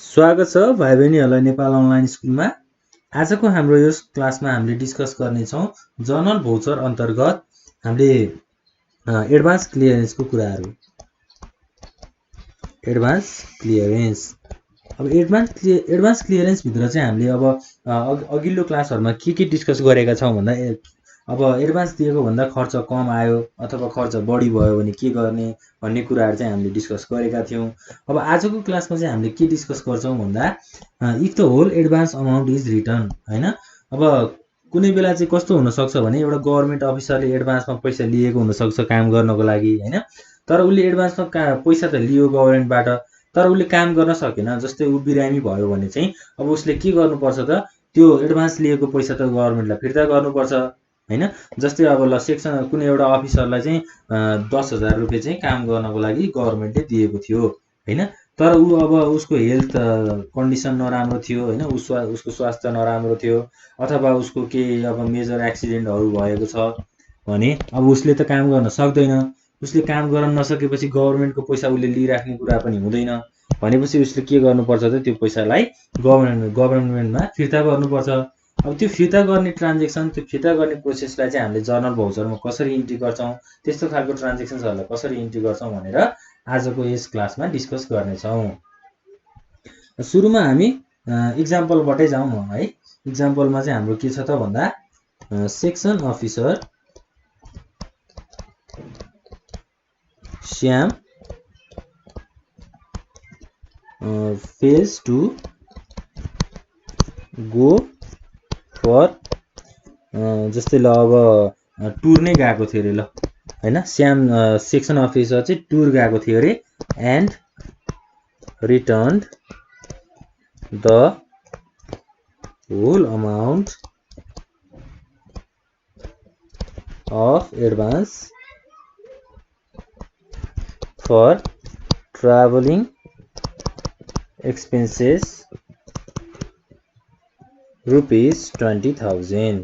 स्वागत छ भाइ बहिनीहरूलाई नेपाल अनलाइन स्कुलमा। आजको हाम्रो यस क्लासमा हामीले डिस्कस गर्नेछौँ जर्नल भोचर अन्तर्गत हामीले एडभान्स क्लियरेन्सको कुराहरू। एडभान्स क्लियरेन्स अब एडभान्स क्लियरेन्स भित्र चाहिँ हामीले अब अघिल्लो क्लासहरुमा के डिस्कस गरेका छौँ भन्दा अब एडभान्स दिएको भन्दा खर्च कम आयो अथवा खर्च बढी भयो भने के गर्ने भन्ने कुराहरू चाहिँ हामीले डिस्कस गरेका थियौँ। अब आजको क्लासमा चाहिँ हामीले के डिस्कस गर्छौँ भन्दा if the whole advance amount is return हैन। अब कुनै बेला चाहिँ कस्तो हुन सक्छ भने एउटा गभर्नमेन्ट अफिसरले एडभान्समा पैसा लिएको हुन सक्छ काम गर्नको लागि हैन, तर उसले एडभान्समा पैसा त लियो गभर्नमेन्टबाट, तर उसले काम गर्न सकेन। जस्तै उ बिरामी भयो भने चाहिँ अब उसले के गर्नुपर्छ त, त्यो एडभान्स लिएको पैसा त गभर्नमेन्टलाई फिर्ता गर्नुपर्छ हैन। जस्तै अब ल सेक्सन कुनै एउटा अफिसरलाई चाहिँ 10,000 रुपियाँ चाहिँ काम गर्नको लागि गभर्नमेन्टले दिएको थियो हैन, तर ऊ अब उसको हेल्थ कन्डिसन नराम्रो थियो हैन, उसको स्वास्थ्य नराम्रो थियो अथवा उसको केही अब मेजर एक्सिडेन्टहरू भएको छ भने अब उसले त काम गर्न सक्दैन। उसले काम गर्न नसकेपछि गभर्नमेन्टको पैसा उसले लिइराख्ने कुरा पनि हुँदैन। भनेपछि उसले के गर्नुपर्छ त, त्यो पैसालाई गभर्नमेन्टमा फिर्ता गर्नुपर्छ। अब त्यो फिर्ता गर्ने ट्रान्जेक्सन, त्यो फिर्ता गर्ने प्रोसेसलाई चाहिँ हामीले जर्नल भोचरमा कसरी इन्ट्री गर्छौँ, त्यस्तो खालको ट्रान्जेक्सन्सहरूलाई कसरी इन्ट्री गर्छौँ भनेर आजको यस क्लासमा डिस्कस गर्नेछौँ। सुरुमा हामी इक्जाम्पलबाटै जाउँ है। इक्जाम्पलमा चाहिँ हाम्रो के छ त भन्दा section officer Shyam fails to go for जस्तै ल अब टुर नै गएको थियो अरे ल हैन, श्याम सेक्सन अफिसर चाहिँ टुर गएको थियो अरे and return the whole amount of advance for travelling expenses ₹20,000।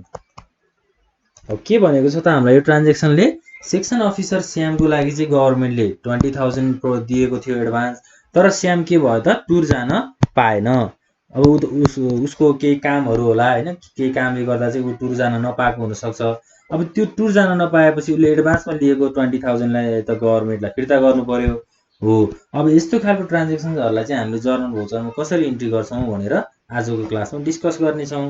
अब के भनेको छ त हामीलाई यो ट्रान्जेक्सनले, सेक्सन अफिसर श्यामको लागि चाहिँ गभर्नमेन्टले 20,000 दिएको थियो एडभान्स, तर श्याम के भयो त, टुर जान पाएन। अब उसको केही कामहरू होला हैन, केही कामले गर्दा चाहिँ ऊ टुर जान नपाएको हुन सक्छ। अब त्यो टुर जान नपाएपछि उसले एडभान्समा लिएको 20,000लाई त गभर्नमेन्टलाई फिर्ता गर्नु पर्यो हो। अब यस्तो खालको ट्रान्जेक्सन्सहरूलाई चाहिँ हामीले जर्नल भोचरमा कसरी इन्ट्री गर्छौँ भनेर आजको क्लासमा डिस्कस गर्नेछौँ।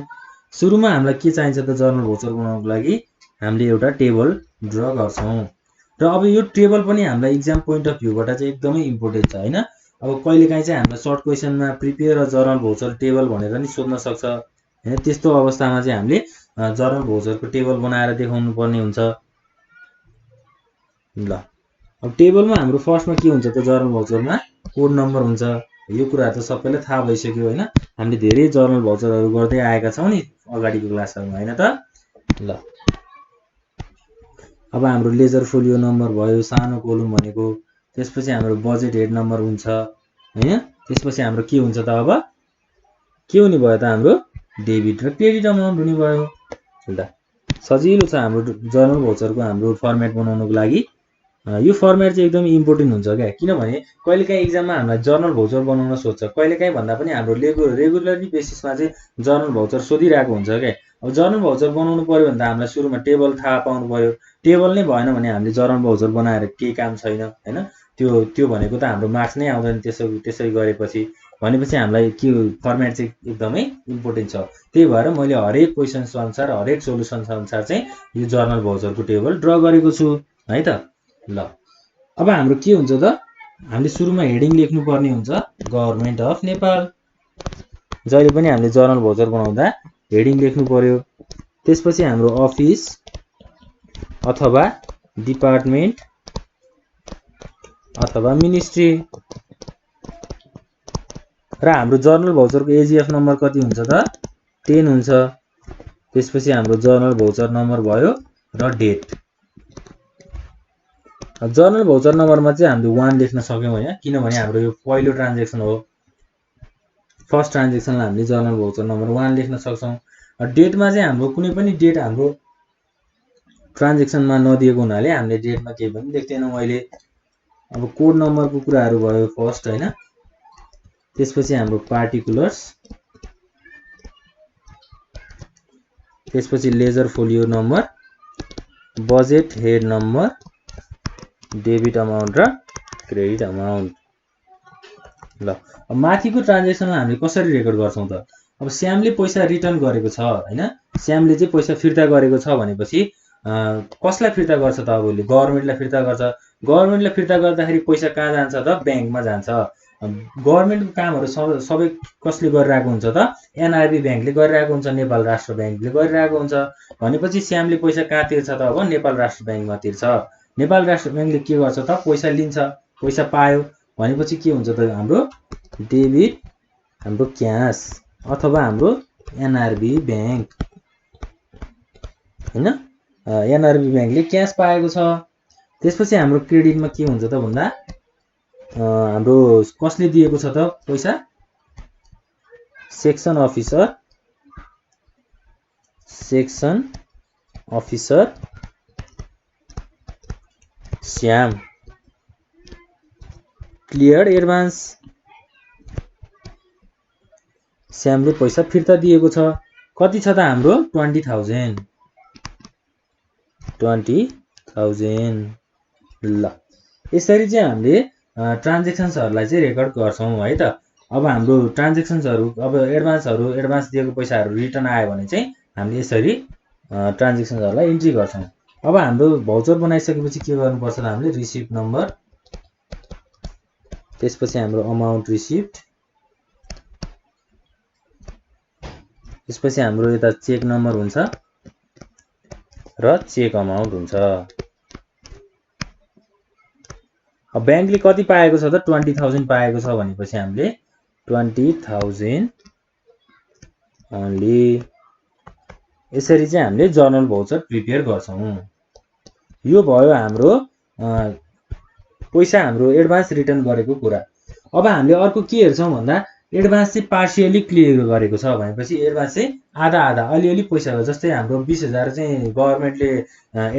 सुरुमा हामीलाई के चाहिन्छ त, जर्नल भोचर बनाउनको लागि हामीले एउटा टेबल ड्र गर्छौँ र अब यो टेबल पनि हामीलाई इक्जाम पोइन्ट अफ भ्यूबाट चाहिँ एकदमै इम्पोर्टेन्ट छ हैन। अब कहिलेकाहीँ चाहिँ हामीलाई सर्ट क्वेसनमा prepare a journal voucher table भनेर नि सोध्न सक्छ हैन। त्यस्तो अवस्थामा चाहिँ हामीले जर्नल भोचरको टेबल बनाएर देखाउनु पर्ने हुन्छ। ल अब टेबलमा हाम्रो फर्स्टमा के हुन्छ त, जर्नल भोचरमा कोड नम्बर हुन्छ। यो कुराहरू त सबैलाई थाहा भइसक्यो हैन, हामीले धेरै जर्नल भोचरहरू गर्दै आएका छौँ नि अगाडिको क्लासहरुमा हैन त। ल अब हाम्रो लेजर फोलियो नम्बर भयो, सानो कोलम भनेको, त्यसपछि हाम्रो बजेट हेड नम्बर हुन्छ हैन। त्यसपछि हाम्रो के हुन्छ त, अब के हुने भयो त, हाम्रो डेबिट र क्रेडिट अमाउन्ट हुने भयो। ल सजिलो छ हाम्रो जर्नल भोचरको हाम्रो फर्मेट बनाउनको लागि। यो फर्मेट चाहिँ एकदमै इम्पोर्टेन्ट हुन्छ क्या, किनभने कहिलेकाहीँ इक्जाममा हामीलाई जर्नल भोचर बनाउन सोध्छ, कहिलेकाहीँ भन्दा पनि हाम्रो रेगुलरली बेसिसमा चाहिँ जर्नल भोचर सोधिरहेको हुन्छ क्या। अब जर्नल भोचर बनाउनु पर्यो भने त हामीलाई सुरुमा टेबल थाहा पाउनु पर्यो। टेबल नै भएन भने हामीले जर्नल भोचर बनाएर केही काम छैन हैन। त्यो भनेको त हाम्रो मार्क्स नै आउँदैन त्यसै गरेपछि। भनेपछि हामीलाई के फर्मेट चाहिँ एकदमै इम्पोर्टेन्ट छ। त्यही भएर मैले हरेक क्वेसन्स अनुसार, हरेक सोलुसन्स अनुसार चाहिँ यो जर्नल भोचरको टेबल ड्र गरेको छु है त। ल अब हाम्रो के हुन्छ त, हामीले सुरुमा हेडिङ लेख्नु पर्ने हुन्छ गभर्नमेन्ट अफ नेपाल। जहिले पनि हामीले जर्नल भोचर बनाउँदा हेडिङ लेख्नु पर्यो। त्यसपछि हाम्रो अफिस अथवा डिपार्टमेन्ट अथवा मिनिस्ट्री र हाम्रो जर्नल भोचरको एजिएफ नम्बर कति हुन्छ त, 10 हुन्छ। त्यसपछि हाम्रो जर्नल भोचर नम्बर भयो र डेट। जर्नल भोचर नम्बरमा चाहिँ हामीले 1 लेख्न सक्यौँ हैन, किनभने हाम्रो यो पहिलो ट्रान्जेक्सन हो। फर्स्ट ट्रान्जेक्सनलाई हामीले जर्नल भोचर नम्बर 1 लेख्न सक्छौँ। डेटमा चाहिँ हाम्रो कुनै पनि डेट हाम्रो ट्रान्जेक्सनमा नदिएको हुनाले हामीले डेटमा केही पनि लेख्दैनौँ अहिले। अब कोड नम्बरको कुराहरू भयो फर्स्ट हैन। त्यसपछि हाम्रो पार्टिकुलर्स, त्यसपछि laser folio number, budget head number, debit amount र क्रेडिट अमाउन्ट। ल अब माथिको ट्रान्जेक्सनलाई हामीले कसरी रेकर्ड गर्छौं त? अब श्यामले पैसा रिटर्न गरेको छ हैन, श्यामले चाहिँ पैसा फिर्ता गरेको छ भनेपछि कसलाई फिर्ता गर्छ त? अब उसले गभर्नमेन्टलाई फिर्ता गर्छ। गभर्नमेन्टलाई फिर्ता गर्दाखेरि पैसा कहाँ जान्छ त? ब्याङ्कमा जान्छ। गभर्नमेन्टको कामहरु सबै कसले गरिरहेको हुन्छ त? एनआरबी ब्याङ्कले गरिरहेको हुन्छ, नेपाल राष्ट्र ब्याङ्कले गरिरहेको हुन्छ। भनेपछि श्यामले पैसा कहाँ तिर्छ त? अब नेपाल राष्ट्र ब्याङ्कमा तिर्छ। नेपाल राष्ट्र ब्याङ्कले के गर्छ त? पैसा लिन्छ, पैसा पायो भनेपछि के हुन्छ त? हाम्रो डेबिट, हाम्रो क्याश अथवा हाम्रो एनआरबी ब्याङ्क हैन, एनआरबी ब्याङ्कले क्याश पाएको छ। त्यसपछि हाम्रो क्रेडिटमा के हुन्छ त भन्दा हाम्रो कसले दिएको छ त पैसा? Section officer Shyam clear advance. श्यामले पैसा फिर्ता दिएको छ। कति छ त हाम्रो? 20,000। ल यसरी चाहिँ हामीले ट्रान्जेक्सन्सहरुलाई चाहिँ रेकर्ड गर्छौं है त। अब हाम्रो ट्रान्जेक्सन्सहरु, अब एडभान्स दिएको पैसाहरु रिटर्न आयो भने चाहिँ हामीले यसरी ट्रान्जेक्सन्सहरुलाई इन्ट्री गर्छौं। अब हाम्रो भाउचर बनाइसकेपछि के गर्नुपर्छ त? हामीले रिसिप्ट नम्बर, त्यसपछि हाम्रो अमाउन्ट रिसिप्ट, त्यसपछि हाम्रो यता चेक नम्बर हुन्छ र चेक अमाउन्ट हुन्छ। अब ब्याङ्कले कति पाएको छ त? 20,000 पाएको छ भनेपछि हामीले 20,000 ओन्ली। यसरी चाहिँ हामीले जर्नल भाउचर प्रिपेयर गर्छौं। यो भयो हाम्रो पैसा हाम्रो एडभान्स रिटर्न गरेको कुरा। अब हामीले अर्को के हेर्छौं भन्दा एडभान्स चाहिँ पार्शियली क्लियर गरेको छ भनेपछि एडभान्स चाहिँ आधा आधा अलिअलि पैसा हो। जस्तै हाम्रो 20,000 चाहिँ गभर्नमेन्टले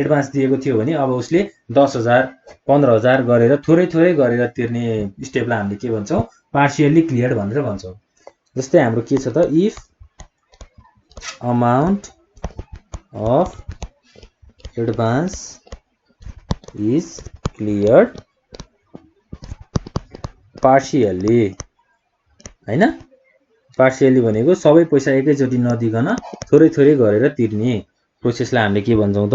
एडभान्स दिएको थियो भने अब उसले 10,000 15,000 गरेर थोरै थोरै गरेर तिर्ने स्टेपलाई हामीले के भन्छौं? पार्शियली क्लियर भनेर भन्छौं। जस्तै हाम्रो के छ त? If amount of advance is cleared partially हैन, पार्शियली भनेको सबै पैसा एकैचोटी नदिकन थोरै थोरै गरेर तिर्ने प्रोसेसलाई हामीले के भन्छौं त?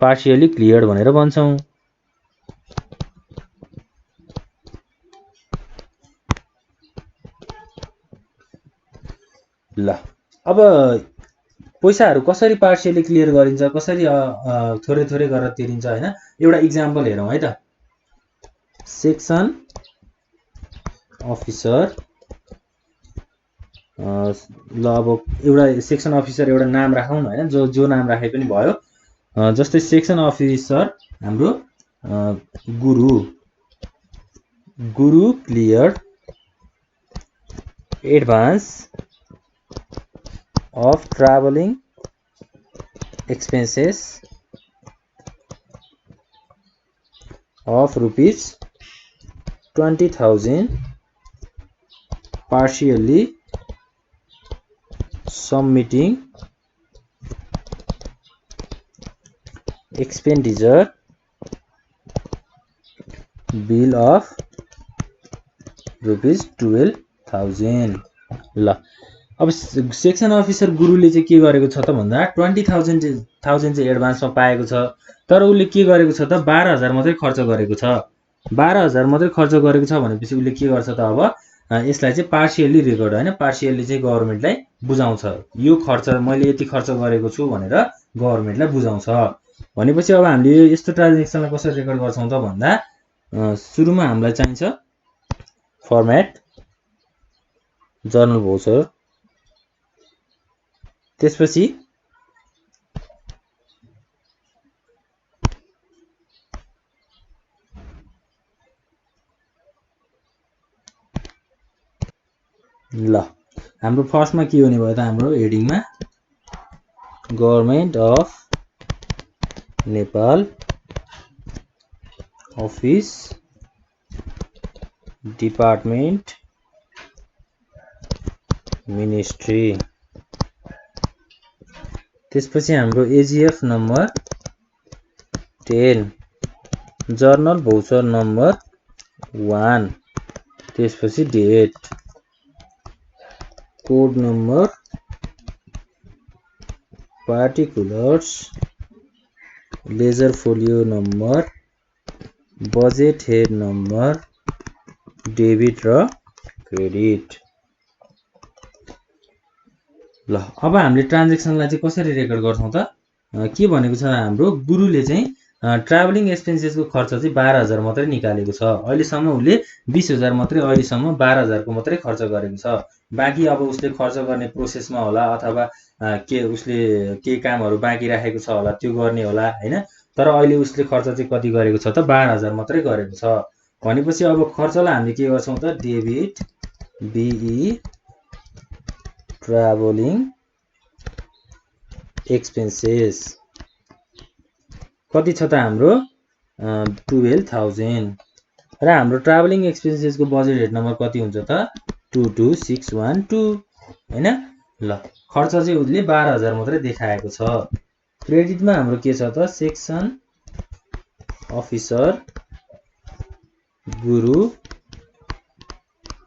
पार्शियली क्लियर्ड भनेर भन्छौं। ल अब पैसाहरु कसरी पार्शियली क्लियर गरिन्छ, कसरी थोरै थोरै गरेर तिरिन्छ हैन, एउटा एक्जाम्पल हेरौं है त। सेक्सन अफिसर, ल अब एउटा सेक्सन अफिसर एउटा नाम राखौं हैन, जो नाम राखे पनि भयो। जस्तै सेक्सन अफिसर हाम्रो गुरु clear advance of traveling expenses of rupees 20,000 partially submitting expenditure bill of rupees 12,000। ल अब सेक्सन अफिसर गुरुले चाहिँ के गरेको छ त भन्दा 20,000 चाहिँ एडभान्समा पाएको छ, तर उसले के गरेको छ त 12,000 मात्रै खर्च गरेको छ। 12,000 मात्रै खर्च गरेको छ भनेपछि उसले के गर्छ त? अब यसलाई चाहिँ पार्शियली रेकर्ड हैन, पार्शियली चाहिँ गभर्नमेन्टलाई बुझाउँछ। यो खर्च मैले यति खर्च गरेको छु भनेर गभर्नमेन्टलाई बुझाउँछ। भनेपछि अब हामीले यस्तो ट्रान्जेक्सनलाई कसरी रेकर्ड गर्छौं त भन्दा सुरुमा हामीलाई चाहिन्छ फर्मेट जर्नल भाउचर, त्यसपछि ल हाम्रो फर्स्टमा के हुने भयो त? हाम्रो हेडिङमा government of Nepal office department ministry. त्यसपछि हाम्रो AGF number 10, journal voucher number 1, त्यसपछि date, code number, particulars, ledger folio number, budget head number, debit र क्रेडिट। ल अब हामीले ट्रान्जेक्सनलाई चाहिँ कसरी रेकर्ड गर्छौं त? के भनेको छ हाम्रो गुरुले चाहिँ ट्राभलिङ एक्सपेन्सेसको खर्च चाहिँ 12,000 मात्रै निकालेको छ। अहिलेसम्म उसले 20,000 मात्रै, अहिलेसम्म 12,000 को मात्रै खर्च गरेको छ। बाँकी अब उसले खर्च गर्ने प्रोसेसमा होला अथवा के उसले केही कामहरू बाँकी राखेको छ होला त्यो गर्ने होला हैन। तर अहिले उसले खर्च चाहिँ कति गरेको छ त? 12,000 मात्रै गरेको छ। भनेपछि अब खर्चलाई हामीले के गर्छौं त? डेबिट बीई ट्राभलिङ एक्सपेन्सेस कति छ त हाम्रो? 12,000। र हाम्रो ट्राभलिङ एक्सपेन्सेसको बजेट हेड नम्बर कति हुन्छ त? 22612 हैन। ल खर्च चाहिँ उसले 12,000 मात्रै देखाएको छ। क्रेडिटमा हाम्रो के छ त? सेक्सन अफिसर गुरु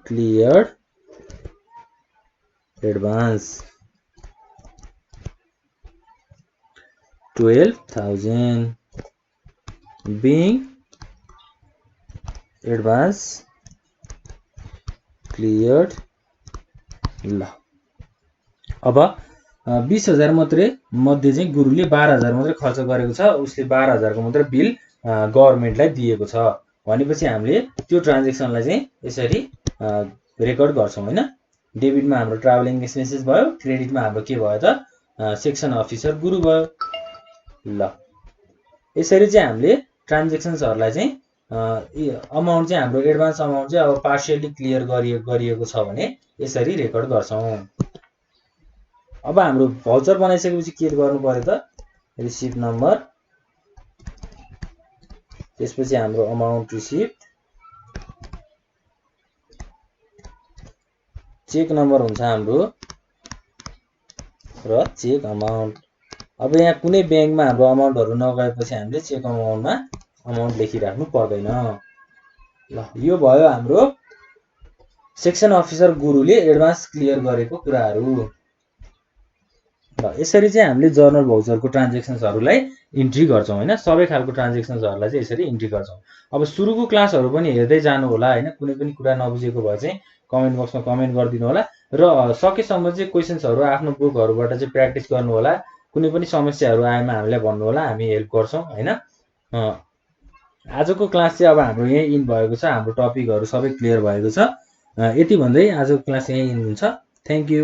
cleared advance 12,000 being advance cleared। ल अब 20,000 मात्रै मध्ये चाहिँ गुरुले 12,000 मात्रै खर्च गरेको छ। उसले 12,000 को मात्रै बिल गभर्नमेन्टलाई दिएको छ। भनेपछि हामीले त्यो ट्रान्जेक्सनलाई चाहिँ यसरी रेकर्ड गर्छौं हैन। डेबिटमा हाम्रो ट्राभलिङ एक्सपेन्सेस भयो, क्रेडिटमा हाम्रो के भयो त? सेक्सन अफिसर गुरु भयो। ल यसरी चाहिँ हामीले ट्रान्जेक्सन्सहरुलाई चाहिँ अमाउन्ट चाहिँ हाम्रो एडभान्स अमाउन्ट चाहिँ अब पार्शियली क्लियर गरिएको छ भने यसरी रेकर्ड गर्छौं। अब हाम्रो भाउचर बनाइसकेपछि के गर्नु पर्यो त? रिसिप्ट नम्बर, त्यसपछि हाम्रो अमाउन्ट रिसिप्ट, चेक नम्बर हुन्छ हाम्रो र चेक अमाउन्ट। अब यहाँ कुनै बैंकमा हाम्रो अमाउन्टहरु नगएपछि हामीले चेक अमाउन्टमा अमाउन्ट लेखिराख्नु पर्दैन। ल यो भयो हाम्रो सेक्सन अफिसर गुरुले एडभान्स क्लियर गरेको कुराहरु। ल यसरी चाहिँ हामीले जर्नल भाउचरको ट्रान्जेक्सन्सहरुलाई इन्ट्री गर्छौं हैन। सबै खालको ट्रान्जेक्सन्सहरुलाई चाहिँ यसरी इन्ट्री गर्छौं। अब सुरुको क्लासहरु पनि हेर्दै जानु होला हैन। कुनै पनि कुरा नबुझेको भए चाहिँ कमेन्ट बक्समा कमेन्ट गरिदिनु होला र सकेसम्म चाहिँ क्वेशन्सहरु आफ्नो बुकहरुबाट चाहिँ प्र्याक्टिस गर्नु होला। कुनै पनि समस्याहरु आएमा हामीलाई भन्नु होला, हामी हेल्प गर्छौं हैन। आजको क्लास चाहिँ अब हाम्रो यही इन भएको छ। हाम्रो टपिकहरु सबै क्लियर भएको छ। यति भन्दै आजको क्लास यही इन हुन्छ। Thank you.